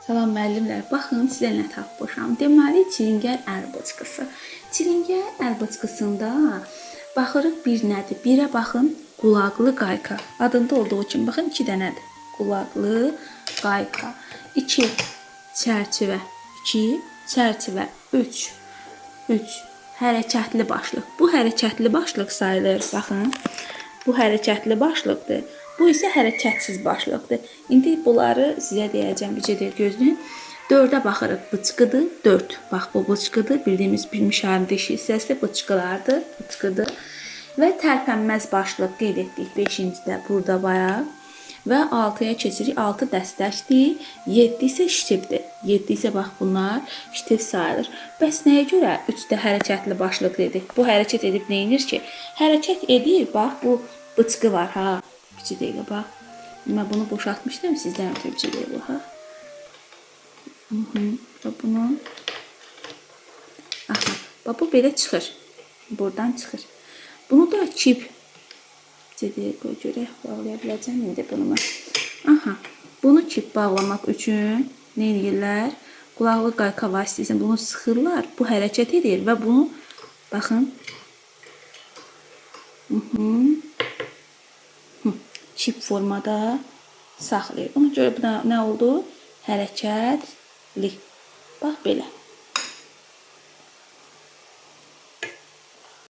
Salam müəllimlər, baxın sizə nə tapmışam. Deməli, çilingər əlboçkası. Çilingər əlboçkasında baxırıq bir nədir? Birə baxın, qulaqlı qayka. Adında olduğu kimi baxın 2 dənədir. Qulaqlı qayka. 2 çərçivə, 2 çərçivə, 3 hərəkətli başlıq. Bu hərəkətli başlıq sayılır. Baxın. Bu hərəkətli başlıqdır. Bu isə hərəkətsiz başlıqdır. İndi bunları sizə deyəcəm, bircə gözləyin. 4-ə baxırıq, bıçqıdır, 4. Bax, bu bıçqıdır, bildiyimiz bir müşahidə dişi hissəsi bıçqılardır, bıçqıdır. Və tərpənməz başlıq qeyd etdik 5-cidə burada bayaq. Və 6-ya keçirik, 6 dəstəkdir, 7 isə ştifdir. 7 isə bax, bunlar ştif sayılır. Bəs nəyə görə 3-də hərəkətli başlıq dedik? Bu hərəkət edib neyinir ki? Hərəkət edir, bax, bu bıçqı var, ha. Bir dəqiqə, bax. Mən bunu boşaltmışdım, sizdən ötürü bir dəqiqə, ha. Bunu. Aha, bax, bu belə çıxır. Buradan çıxır. Bunu da çip. Bir dəqiqə görək, bağlaya biləcəm indi bunu mən. Aha, bunu çip bağlamaq üçün nə edirlər? Qulaqlı qayka vasitəsilə bunu sıxırlar. Bu hərəkət edir və bunu, baxın. Çip formada saxlayır. Ona görə bu nə oldu? Hərəkətli. Bax belə.